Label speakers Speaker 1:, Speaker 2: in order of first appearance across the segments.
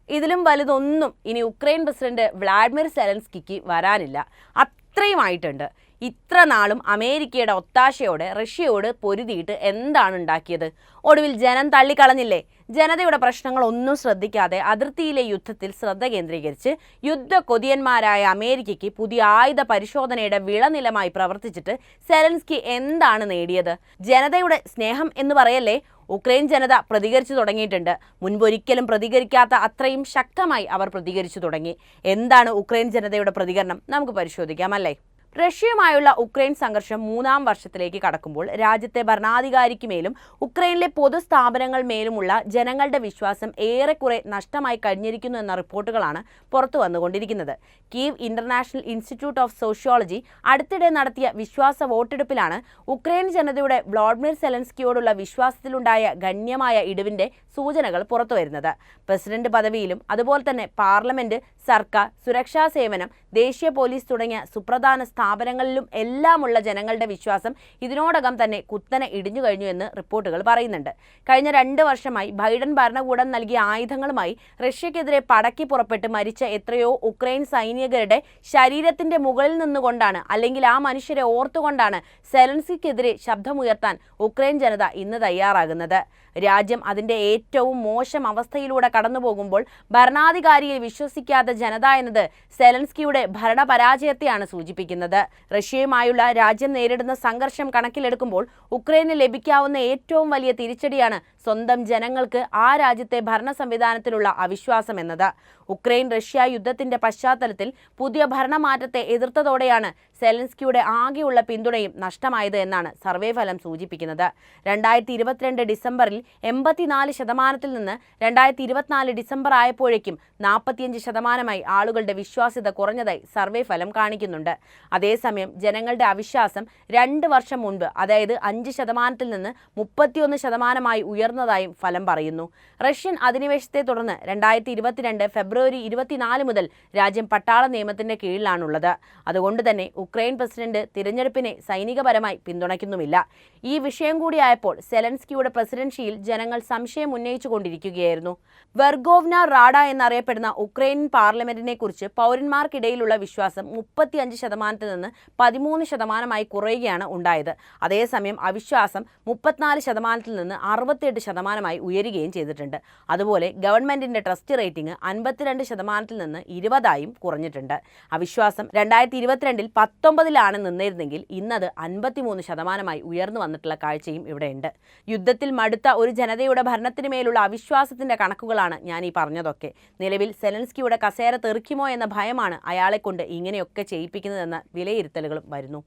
Speaker 1: ഇതിലും വലുതൊന്നും ഇനി Ukraine president Vladimir സെലൻസ്കിക്ക് വരാനില്ല. അത്രയുമായിട്ടുണ്ട്. ഇത്ര നാളും അമേരിക്കയുടെ ഒത്താശയോടെ റഷ്യയോട് പൊരുതിയിട്ട് എന്താണ് ഉണ്ടാക്കിയത്? ഒടുവിൽ ജനം തള്ളിക്കളഞ്ഞില്ലേ? ജനതയുടെ പ്രശ്നങ്ങളൊന്നും ശ്രദ്ധിക്കാതെ അതിർത്തിയിലെ യുദ്ധത്തിൽ ശ്രദ്ധ കേന്ദ്രീകരിച്ച് യുദ്ധ കൊതിയന്മാരായ അമേരിക്കയ്ക്ക് പുതിയ ആയുധ പരിശോധനയുടെ വിളനിലമായി പ്രവർത്തിച്ചിട്ട് സെലൻസ്കി എന്താണ് നേടിയത്? ജനതയുടെ സ്നേഹം എന്ന് പറയല്ലേ? ഉക്രൈൻ ജനത പ്രതികരിച്ചു തുടങ്ങിയിട്ടുണ്ട്. മുൻപൊരിക്കലും പ്രതികരിക്കാത്ത അത്രയും ശക്തമായി അവർ പ്രതികരിച്ചു തുടങ്ങി. എന്താണ് ഉക്രൈൻ ജനതയുടെ പ്രതികരണം? നമുക്ക് പരിശോധിക്കാം അല്ലേ? റഷ്യയുമായുള്ള ഉക്രൈൻ സംഘർഷം 3ാം വർഷത്തിലേക്ക് കടക്കുമ്പോൾ രാജ്യത്തെ ഭരണാധികാരിക്ക് ഉക്രൈനിലെ പൊതുസ്ഥാപനങ്ങൾ മേലുമുള്ള ജനങ്ങളുടെ വിശ്വാസം ഏറെക്കുറെ നഷ്ടമായി കഴിഞ്ഞിരിക്കുന്നു എന്ന റിപ്പോർട്ടുകളാണ് പുറത്തു വന്നുകൊണ്ടിരിക്കുന്നത്. Kyiv International Institute of Sociology അടുത്തിടെ നടത്തിയ വിശ്വാസ വോട്ടെടുപ്പിലാണ് ഉക്രൈൻ ജനതയുടെ വ്ളാഡിമിർ സെലൻസ്കിയോടുള്ള വിശ്വാസത്തിലുണ്ടായ ഗണ്യമായ ഇടിവിന്റെ സൂചനകൾ പുറത്തുവരുന്നത്. പ്രസിഡന്റ് പദവിയിലും അതുപോലെ തന്നെ പാർലമെന്റ്, സർക്കാർ, സുരക്ഷാ സേവനം, ദേശീയ പോലീസ് തുടങ്ങിയ സുപ്രധാന സ്ഥാപനങ്ങളിലും എല്ലാമുള്ള ജനങ്ങളുടെ വിശ്വാസം ഇതിനോടകം തന്നെ കുത്തനെ ഇടിഞ്ഞു കഴിഞ്ഞു എന്ന് റിപ്പോർട്ടുകൾ പറയുന്നുണ്ട്. കഴിഞ്ഞ 2 വർഷമായി ബൈഡൻ ഭരണകൂടം നൽകിയ ആയുധങ്ങളുമായി റഷ്യക്കെതിരെ പടക്കി പുറപ്പെട്ട് മരിച്ച എത്രയോ ഉക്രൈൻ സൈനികരുടെ ശരീരത്തിന്റെ മുകളിൽ നിന്നുകൊണ്ടാണ്, അല്ലെങ്കിൽ ആ മനുഷ്യരെ ഓർത്തുകൊണ്ടാണ് സെലൻസ്കിക്കെതിരെ ശബ്ദമുയർത്താൻ ഉക്രൈൻ ജനത ഇന്ന് തയ്യാറാകുന്നത്. രാജ്യം അതിന്റെ ഏറ്റവും മോശം അവസ്ഥയിലൂടെ കടന്നുപോകുമ്പോൾ ഭരണാധികാരിയിൽ വിശ്വസിക്കാത്ത ജനത എന്നത് സെലൻസ്കിയുടെ ഭരണപരാജയത്തെയാണ് സൂചിപ്പിക്കുന്നത്. റഷ്യയുമായുള്ള രാജ്യം നേരിടുന്ന സംഘർഷം കണക്കിലെടുക്കുമ്പോൾ ഉക്രൈന് ലഭിക്കാവുന്ന ഏറ്റവും വലിയ തിരിച്ചടിയാണ് സ്വന്തം ജനങ്ങൾക്ക് ആ രാജ്യത്തെ ഭരണ സംവിധാനത്തിലുള്ള അവിശ്വാസം എന്നത്. ഉക്രൈൻ റഷ്യ യുദ്ധത്തിന്റെ പശ്ചാത്തലത്തിൽ പുതിയ ഭരണമാറ്റത്തെ എതിർത്തതോടെയാണ് സെലൻസ്കിയുടെ ആകെയുള്ള പിന്തുണയും നഷ്ടമായത് എന്നാണ് സർവേ ഫലം സൂചിപ്പിക്കുന്നത്. 2022 ഡിസംബറിൽ 84% നിന്ന് 2024 ഡിസംബർ ആയപ്പോഴേക്കും 45% ആളുകളുടെ വിശ്വാസ്യത കുറഞ്ഞതായി സർവേ ഫലം കാണിക്കുന്നുണ്ട്. അതേസമയം ജനങ്ങളുടെ അവിശ്വാസം 2 വർഷം മുൻപ്, അതായത് 5% നിന്ന് 31% ഉയർന്നതായും ഫലം പറയുന്നു. റഷ്യൻ അധിനിവേശത്തെ തുടർന്ന് 2022 ഫെബ്രുവരി 24 മുതൽ രാജ്യം പട്ടാള നിയമത്തിന്റെ കീഴിലാണുള്ളത്. അതുകൊണ്ട് തന്നെ ഉക്രൈൻ പ്രസിഡന്റ് തിരഞ്ഞെടുപ്പിനെ സൈനികപരമായി പിന്തുണയ്ക്കുന്നുമില്ല. ഈ വിഷയം കൂടിയായപ്പോൾ സെലൻസ്കിയുടെ പ്രസിഡൻഷിയിൽ ജനങ്ങൾ സംശയം ഉന്നയിച്ചുകൊണ്ടിരിക്കുകയായിരുന്നു. വെർഗോവ്ന റാഡ എന്നറിയപ്പെടുന്ന ഉക്രൈൻ പാർലമെന്റിനെ കുറിച്ച് പൗരന്മാർക്കിടയിലുള്ള വിശ്വാസം 35% നിന്ന് 13% കുറയുകയാണ് ഉണ്ടായത്. അതേസമയം അവിശ്വാസം 34% നിന്ന് 68% ഉയരുകയും ചെയ്തിട്ടുണ്ട്. അതുപോലെ ഗവൺമെന്റിന്റെ ട്രസ്റ്റ് റേറ്റിംഗ് 52% നിന്ന് 20% കുറഞ്ഞിട്ടുണ്ട്. അവിശ്വാസം 2022 19 നിന്നിരുന്നെങ്കിൽ ഇന്നത് 53% ഉയർന്നു വന്നിട്ടുള്ള കാഴ്ചയും ഇവിടെയുണ്ട്. യുദ്ധത്തിൽ മടുത്ത ഒരു ജനതയുടെ ഭരണത്തിന് മേലുള്ള അവിശ്വാസത്തിന്റെ കണക്കുകളാണ് ഞാൻ ഈ പറഞ്ഞതൊക്കെ. നിലവിൽ സെലൻസ്കിയുടെ കസേര തെറിക്കുമോ എന്ന ഭയമാണ് അയാളെക്കൊണ്ട് ഇങ്ങനെയൊക്കെ ചെയ്യിപ്പിക്കുന്നതെന്ന വിലയിരുത്തലുകളും വരുന്നു.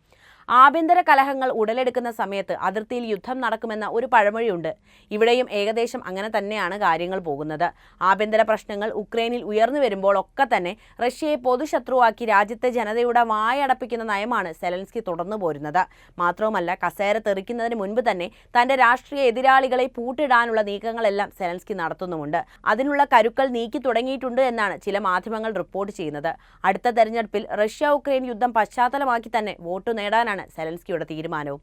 Speaker 1: ആഭ്യന്തര കലഹങ്ങൾ ഉടലെടുക്കുന്ന സമയത്ത് അതിർത്തിയിൽ യുദ്ധം നടക്കുമെന്ന ഒരു പഴമൊഴിയുണ്ട്. ഇവിടെയും ഏകദേശം അങ്ങനെ തന്നെയാണ് കാര്യങ്ങൾ പോകുന്നത്. ആഭ്യന്തര പ്രശ്നങ്ങൾ ഉക്രൈനിൽ ഉയർന്നു വരുമ്പോൾ ഒക്കെ തന്നെ റഷ്യയെ പൊതുശത്രുവാക്കി രാജ്യത്തെ ജനതയുടെ വായടപ്പിക്കുന്ന നയമാണ് സെലൻസ്കി തുടർന്നു പോരുന്നത്. മാത്രവുമല്ല, കസേര തെറിക്കുന്നതിന് മുൻപ് തന്നെ തന്റെ രാഷ്ട്രീയ എതിരാളികളെ പൂട്ടിടാനുള്ള നീക്കങ്ങളെല്ലാം സെലൻസ്കി നടത്തുന്നുമുണ്ട്. അതിനുള്ള കരുക്കൾ നീക്കി തുടങ്ങിയിട്ടുണ്ട് എന്നാണ് ചില മാധ്യമങ്ങൾ റിപ്പോർട്ട് ചെയ്യുന്നത്. അടുത്ത തെരഞ്ഞെടുപ്പിൽ റഷ്യ ഉക്രൈൻ യുദ്ധം പശ്ചാത്തലമാക്കി തന്നെ വോട്ട് നേടാനാണ് സെലൻസ്കിയുടെ തീരുമാനവും.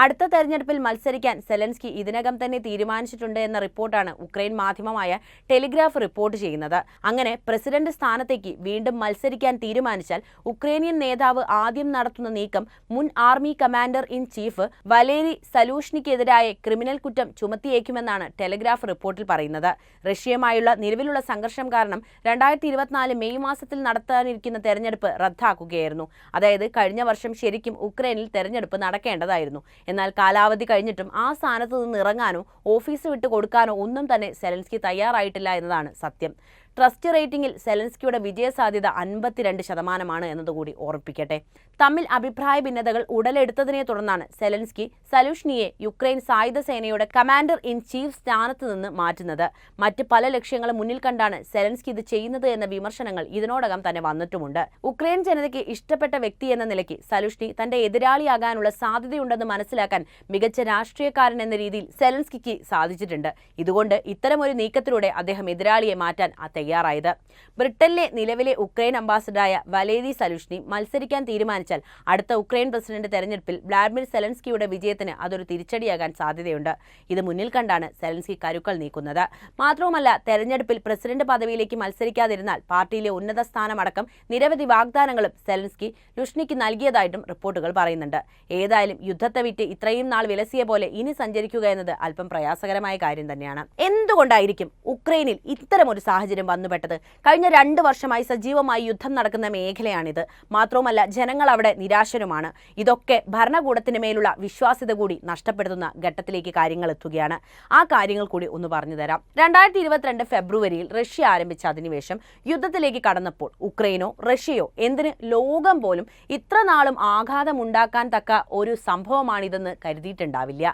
Speaker 1: അടുത്ത തെരഞ്ഞെടുപ്പിൽ മത്സരിക്കാൻ സെലൻസ്കി ഇതിനകം തന്നെ തീരുമാനിച്ചിട്ടുണ്ട് എന്ന റിപ്പോർട്ടാണ് ഉക്രൈൻ മാധ്യമമായ ടെലിഗ്രാഫ് റിപ്പോർട്ട് ചെയ്യുന്നത്. അങ്ങനെ പ്രസിഡന്റ് സ്ഥാനത്തേക്ക് വീണ്ടും മത്സരിക്കാൻ തീരുമാനിച്ചാൽ ഉക്രൈനിയൻ നേതാവ് ആദ്യം നടത്തുന്ന നീക്കം മുൻ army commander in chief Valery സലൂഷ്നിക്കെതിരായ ക്രിമിനൽ കുറ്റം ചുമത്തിയേക്കുമെന്നാണ് ടെലിഗ്രാഫ് റിപ്പോർട്ടിൽ പറയുന്നത്. റഷ്യയുമായുള്ള നിലവിലുള്ള സംഘർഷം കാരണം 2024 മെയ് മാസത്തിൽ നടത്താനിരിക്കുന്ന തെരഞ്ഞെടുപ്പ് റദ്ദാക്കുകയായിരുന്നു. അതായത് കഴിഞ്ഞ വർഷം ശരിക്കും ഉക്രൈനിൽ തെരഞ്ഞെടുപ്പ് നടക്കേണ്ടതായിരുന്നു. എന്നാൽ കാലാവധി കഴിഞ്ഞിട്ടും ആ സ്ഥാനത്ത് നിന്ന് ഇറങ്ങാനോ ഓഫീസ് വിട്ടു കൊടുക്കാനോ ഒന്നും തന്നെ സെലൻസ്കി തയ്യാറായിട്ടില്ല എന്നതാണ് സത്യം. ട്രസ്റ്റ് റേറ്റിംഗിൽ സെലൻസ്കിയുടെ വിജയസാധ്യത 52% എന്നതുകൂടി ഓർമ്മിപ്പിക്കട്ടെ. തമ്മിൽ അഭിപ്രായ ഭിന്നതകൾ ഉടലെടുത്തതിനെ തുടർന്നാണ് സെലൻസ്കി സലൂഷ്നിയെ യുക്രൈൻ സായുധ സേനയുടെ കമാൻഡർ ഇൻ ചീഫ് സ്ഥാനത്ത് നിന്ന് മാറ്റുന്നത്. മറ്റ് പല ലക്ഷ്യങ്ങളും മുന്നിൽ കണ്ടാണ് സെലൻസ്കി ഇത് ചെയ്യുന്നത് എന്ന വിമർശനങ്ങൾ ഇതിനോടകം തന്നെ വന്നിട്ടുമുണ്ട്. ഉക്രൈൻ ജനതയ്ക്ക് ഇഷ്ടപ്പെട്ട വ്യക്തി എന്ന നിലയ്ക്ക് സലൂഷ്നി തന്റെ എതിരാളിയാകാനുള്ള സാധ്യതയുണ്ടെന്ന് മനസ്സിലാക്കാൻ മികച്ച രാഷ്ട്രീയക്കാരൻ എന്ന രീതിയിൽ സെലൻസ്കിക്ക് സാധിച്ചിട്ടുണ്ട്. ഇതുകൊണ്ട് ഇത്തരമൊരു നീക്കത്തിലൂടെ അദ്ദേഹം എതിരാളിയെ മാറ്റാൻ തയ്യാറാണ്. തയ്യാറായത്. ബ്രിട്ടനിലെ നിലവിലെ ഉക്രൈൻ അംബാസഡറായ വലേരി സലുഷ്നി മത്സരിക്കാൻ തീരുമാനിച്ചാൽ അടുത്ത ഉക്രൈൻ പ്രസിഡന്റ് തെരഞ്ഞെടുപ്പിൽ വ്ളാഡിമിർ സെലൻസ്കിയുടെ വിജയത്തിന് അതൊരു തിരിച്ചടിയാകാൻ സാധ്യതയുണ്ട്. ഇത് മുന്നിൽ കണ്ടാണ് സെലൻസ്കി കരുക്കൾ നീക്കുന്നത്. മാത്രവുമല്ല, തെരഞ്ഞെടുപ്പിൽ പ്രസിഡന്റ് പദവിയിലേക്ക് മത്സരിക്കാതിരുന്നാൽ പാർട്ടിയിലെ ഉന്നത സ്ഥാനമടക്കം നിരവധി വാഗ്ദാനങ്ങളും സെലൻസ്കി ലുഷ്നിക്ക് നൽകിയതായിട്ടും റിപ്പോർട്ടുകൾ പറയുന്നുണ്ട്. ഏതായാലും യുദ്ധത്തെ വിറ്റ് ഇത്രയും നാൾ വിലസിയ പോലെ ഇനി സഞ്ചരിക്കുക എന്നത് അല്പം പ്രയാസകരമായ കാര്യം തന്നെയാണ്. എന്തുകൊണ്ടായിരിക്കും ഉക്രൈനിൽ ഇത്തരമൊരു സാഹചര്യം വന്നുപെട്ടത്? കഴിഞ്ഞ 2 വർഷമായി സജീവമായി യുദ്ധം നടക്കുന്ന മേഖലയാണിത്. മാത്രവുമല്ല, ജനങ്ങൾ അവിടെ നിരാശരുമാണ്. ഇതൊക്കെ ഭരണകൂടത്തിന് മേലുള്ള വിശ്വാസ്യത കൂടി നഷ്ടപ്പെടുത്തുന്ന ഘട്ടത്തിലേക്ക് കാര്യങ്ങൾ എത്തുകയാണ്. ആ കാര്യങ്ങൾ കൂടി ഒന്ന് പറഞ്ഞു തരാം. 2022 ഫെബ്രുവരിയിൽ റഷ്യ ആരംഭിച്ച അധിനിവേശം യുദ്ധത്തിലേക്ക് കടന്നപ്പോൾ ഉക്രൈനോ റഷ്യയോ എന്തിന് ലോകം പോലും ഇത്ര നാളും ആഘാതമുണ്ടാക്കാൻ തക്ക ഒരു സംഭവമാണിതെന്ന് കരുതിയിട്ടുണ്ടാവില്ല.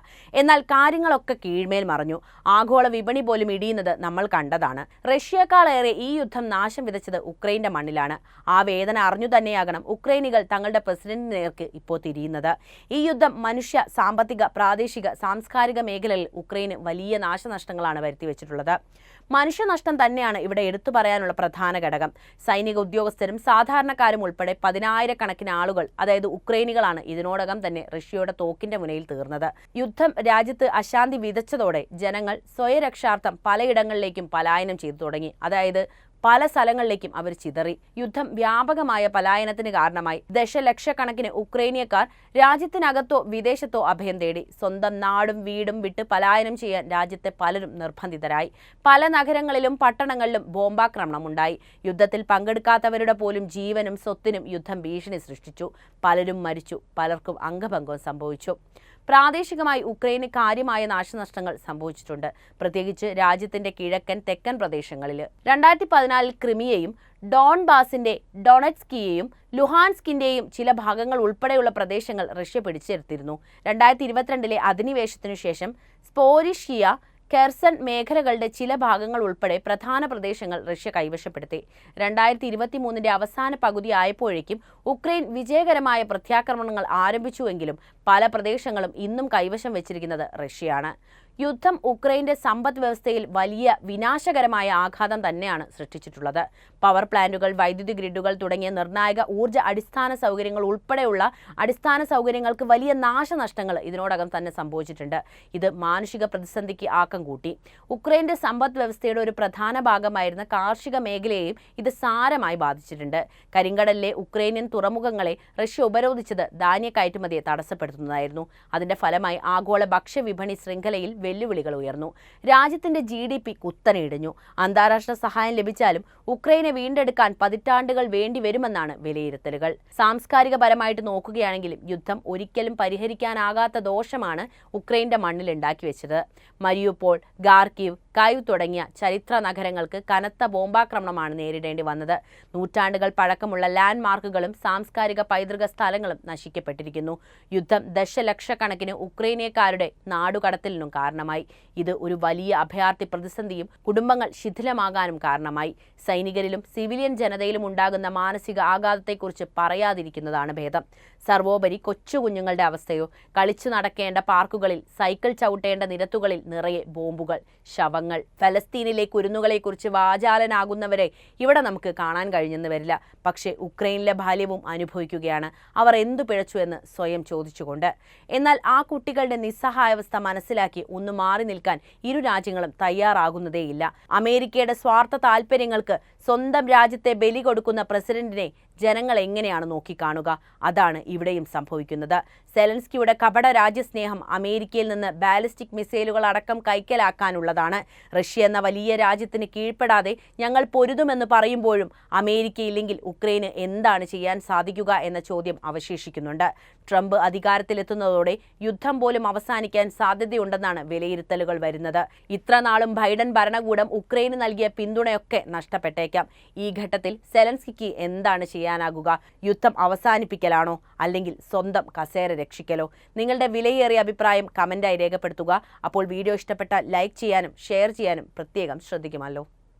Speaker 1: എന്നാൽ കാര്യങ്ങളൊക്കെ കീഴ്മേൽ മറഞ്ഞു. ആഗോള വിപണി പോലും ഇടിയുന്നത് നമ്മൾ കണ്ടതാണ്. റഷ്യയെക്കാളേറെ ഈ യുദ്ധം നാശം വിതച്ചത് ഉക്രൈന്റെ മണ്ണിലാണ്. ആ വേദന അറിഞ്ഞു തന്നെയാകണം ഉക്രൈനികൾ തങ്ങളുടെ പ്രസിഡന്റിന് നേർക്ക് ഇപ്പോൾ തിരിയുന്നത്. ഈ യുദ്ധം മനുഷ്യ, സാമ്പത്തിക, പ്രാദേശിക, സാംസ്കാരിക മേഖലകളിൽ ഉക്രൈന് വലിയ നാശനഷ്ടങ്ങളാണ് വരുത്തിവെച്ചിട്ടുള്ളത്. മനുഷ്യനഷ്ടം തന്നെയാണ് ഇവിടെ എടുത്തു പറയാനുള്ള പ്രധാന ഘടകം. സൈനിക ഉദ്യോഗസ്ഥരും സാധാരണക്കാരും ഉൾപ്പെടെ 10,000-കണക്കിന് ആളുകൾ, അതായത് ഉക്രൈനികളാണ് ഇതിനോടകം തന്നെ റഷ്യയുടെ തോക്കിന്റെ മുനയിൽ തീർന്നത്. യുദ്ധം രാജ്യത്ത് അശാന്തി വിതച്ചതോടെ ജനങ്ങൾ സ്വയരക്ഷാർത്ഥം പലയിടങ്ങളിലേക്കും പലായനം ചെയ്തു തുടങ്ങി. അതായത് പല സ്ഥലങ്ങളിലേക്കും അവർ ചിതറി. യുദ്ധം വ്യാപകമായ പലായനത്തിന് കാരണമായി. ദശലക്ഷക്കണക്കിന് ഉക്രൈനിയക്കാർ രാജ്യത്തിനകത്തോ വിദേശത്തോ അഭയം തേടി. സ്വന്തം നാടും വീടും വിട്ട് പലായനം ചെയ്യാൻ രാജ്യത്തെ പലരും നിർബന്ധിതരായി. പല നഗരങ്ങളിലും പട്ടണങ്ങളിലും ബോംബാക്രമണമുണ്ടായി. യുദ്ധത്തിൽ പങ്കെടുക്കാത്തവരുടെ പോലും ജീവനും സ്വത്തിനും യുദ്ധം ഭീഷണി സൃഷ്ടിച്ചു. പലരും മരിച്ചു, പലർക്കും അംഗഭംഗം സംഭവിച്ചു. പ്രാദേശികമായി ഉക്രൈന് കാര്യമായ നാശനഷ്ടങ്ങൾ സംഭവിച്ചിട്ടുണ്ട്, പ്രത്യേകിച്ച് രാജ്യത്തിന്റെ കിഴക്കൻ തെക്കൻ പ്രദേശങ്ങളിൽ. 2014 ക്രിമിയയും ഡോൺബാസിന്റെ ഡൊണറ്റ്സ്കിയെയും ലുഹാൻസ്കിന്റെയും ചില ഭാഗങ്ങൾ ഉൾപ്പെടെയുള്ള പ്രദേശങ്ങൾ റഷ്യ പിടിച്ചെടുത്തിരുന്നു. 2022 അധിനിവേശത്തിനു ശേഷം സ്പോരിഷ്യ, കെർസൺ മേഖലകളുടെ ചില ഭാഗങ്ങൾ ഉൾപ്പെടെ പ്രധാന പ്രദേശങ്ങൾ റഷ്യ കൈവശപ്പെടുത്തി. 2023 അവസാന പകുതി ആയപ്പോഴേക്കും ഉക്രൈൻ വിജയകരമായ പ്രത്യാക്രമണങ്ങൾ ആരംഭിച്ചുവെങ്കിലും പല പ്രദേശങ്ങളും ഇന്നും കൈവശം വെച്ചിരിക്കുന്നത് റഷ്യയാണ്. യുദ്ധം ഉക്രൈന്റെ സമ്പദ് വ്യവസ്ഥയിൽ വലിയ വിനാശകരമായ ആഘാതം തന്നെയാണ് സൃഷ്ടിച്ചിട്ടുള്ളത്. പവർ പ്ലാന്റുകൾ, വൈദ്യുതി ഗ്രിഡുകൾ തുടങ്ങിയ നിർണായക ഊർജ്ജ അടിസ്ഥാന സൗകര്യങ്ങൾ ഉൾപ്പെടെയുള്ള അടിസ്ഥാന സൗകര്യങ്ങൾക്ക് വലിയ നാശനഷ്ടങ്ങൾ ഇതിനോടകം തന്നെ സംഭവിച്ചിട്ടുണ്ട്. ഇത് മാനുഷിക പ്രതിസന്ധിക്ക് ആക്കം കൂട്ടി. ഉക്രൈന്റെ സമ്പദ് വ്യവസ്ഥയുടെ ഒരു പ്രധാന ഭാഗമായിരുന്ന കാർഷിക മേഖലയെയും ഇത് സാരമായി ബാധിച്ചിട്ടുണ്ട്. കരിങ്കടലിലെ ഉക്രൈനിയൻ തുറമുഖങ്ങളെ റഷ്യ ഉപരോധിച്ചത് ധാന്യ കയറ്റുമതിയെ തടസ്സപ്പെടുത്തുന്നതായിരുന്നു. അതിന്റെ ഫലമായി ആഗോള ഭക്ഷ്യവിപണി ശൃംഖലയിൽ വെല്ലുവിളികൾ ഉയർന്നു. രാജ്യത്തിന്റെ GDP കുത്തനെ ഇടിഞ്ഞു. അന്താരാഷ്ട്ര സഹായം ലഭിച്ചാലും ഉക്രൈനെ വീണ്ടെടുക്കാൻ പതിറ്റാണ്ടുകൾ വേണ്ടിവരുമെന്നാണ് വിലയിരുത്തലുകൾ. സാംസ്കാരികപരമായിട്ട് നോക്കുകയാണെങ്കിലും യുദ്ധം ഒരിക്കലും പരിഹരിക്കാനാകാത്ത ദോഷമാണ് ഉക്രൈന്റെ മണ്ണിൽ ഉണ്ടാക്കി വെച്ചത്. മരിയുപോൾ, ഖാർക്കീവ്, കൈവ് തുടങ്ങിയ ചരിത്ര നഗരങ്ങൾക്ക് കനത്ത ബോംബാക്രമണമാണ് നേരിടേണ്ടി വന്നത്. നൂറ്റാണ്ടുകൾ പഴക്കമുള്ള ലാൻഡ് മാർക്കുകളും സാംസ്കാരിക പൈതൃക സ്ഥലങ്ങളും നശിക്കപ്പെട്ടിരിക്കുന്നു. യുദ്ധം ദശലക്ഷക്കണക്കിന് ഉക്രൈനിയക്കാരുടെ നാടുകടത്തലിനും കാരണമായി. ഇത് ഒരു വലിയ അഭയാർത്ഥി പ്രതിസന്ധിയും കുടുംബങ്ങൾ ശിഥിലമാകാനും കാരണമായി. സൈനികരിലും സിവിലിയൻ ജനതയിലും ഉണ്ടാകുന്ന മാനസിക ആഘാതത്തെക്കുറിച്ച് പറയാതിരിക്കുന്നതാണ് ഭേദം. സർവോപരി കൊച്ചു കുഞ്ഞുങ്ങളുടെ അവസ്ഥയോ? കളിച്ചു നടക്കേണ്ട പാർക്കുകളിൽ, സൈക്കിൾ ചവിട്ടേണ്ട നിരത്തുകളിൽ നിറയെ ബോംബുകൾ, ശവങ്ങൾ. ഫലസ്തീനിലെ കുരുന്നുകളെക്കുറിച്ച് വാചാലനാകുന്നവരെ ഇവിടെ നമുക്ക് കാണാൻ കഴിഞ്ഞെന്ന് വരില്ല. പക്ഷേ ഉക്രൈനിലെ ബാല്യവും അനുഭവിക്കുകയാണ് അവർ എന്തു പിഴച്ചു എന്ന് സ്വയം ചോദിച്ചുകൊണ്ട്. എന്നാൽ ആ കുട്ടികളുടെ നിസ്സഹായാവസ്ഥ മനസ്സിലാക്കി ഒന്ന് മാറി നിൽക്കാൻ ഇരു രാജ്യങ്ങളും തയ്യാറാകുന്നതേയില്ല. അമേരിക്കയുടെ സ്വാർത്ഥ താൽപ്പര്യങ്ങൾക്ക് സ്വന്തം രാജ്യത്തെ ബലി കൊടുക്കുന്ന പ്രസിഡന്റിനെ ജനങ്ങൾ എങ്ങനെയാണ് നോക്കിക്കാണുക? അതാണ് ഇവിടെയും സംഭവിക്കുന്നത്. സെലൻസ്കിയുടെ കപട രാജ്യസ്നേഹം അമേരിക്കയിൽ നിന്ന് ബാലിസ്റ്റിക് മിസൈലുകൾ അടക്കം കൈക്കലാക്കാനുള്ളതാണ്. റഷ്യ എന്ന വലിയ രാജ്യത്തിന് കീഴ്പ്പെടാതെ ഞങ്ങൾ പൊരുതുമെന്ന് പറയുമ്പോഴും അമേരിക്കയില്ലെങ്കിൽ ഉക്രൈന് എന്താണ് ചെയ്യാൻ സാധിക്കുക എന്ന ചോദ്യം അവശേഷിക്കുന്നുണ്ട്. ട്രംപ് അധികാരത്തിലെത്തുന്നതോടെ യുദ്ധം പോലും അവസാനിക്കാൻ സാധ്യതയുണ്ടെന്നാണ് വിലയിരുത്തലുകൾ വരുന്നത്. ഇത്ര നാളും ബൈഡൻ ഭരണകൂടം ഉക്രൈന് നൽകിയ പിന്തുണയൊക്കെ നഷ്ടപ്പെട്ടേക്കാം. ഈ ഘട്ടത്തിൽ സെലൻസ്കിക്ക് എന്താണ് ചെയ്യാനാകുക? യുദ്ധം അവസാനിപ്പിക്കലാണോ, അല്ലെങ്കിൽ സ്വന്തം കസേര രക്ഷിക്കലോ? നിങ്ങളുടെ വിലയേറിയ അഭിപ്രായം കമന്റായി രേഖപ്പെടുത്തുക. അപ്പോൾ വീഡിയോ ഇഷ്ടപ്പെട്ടാൽ ലൈക്ക് ചെയ്യാനും ഷെയർ ചെയ്യാനും പ്രത്യേകം ശ്രദ്ധിക്കുമല്ലോ.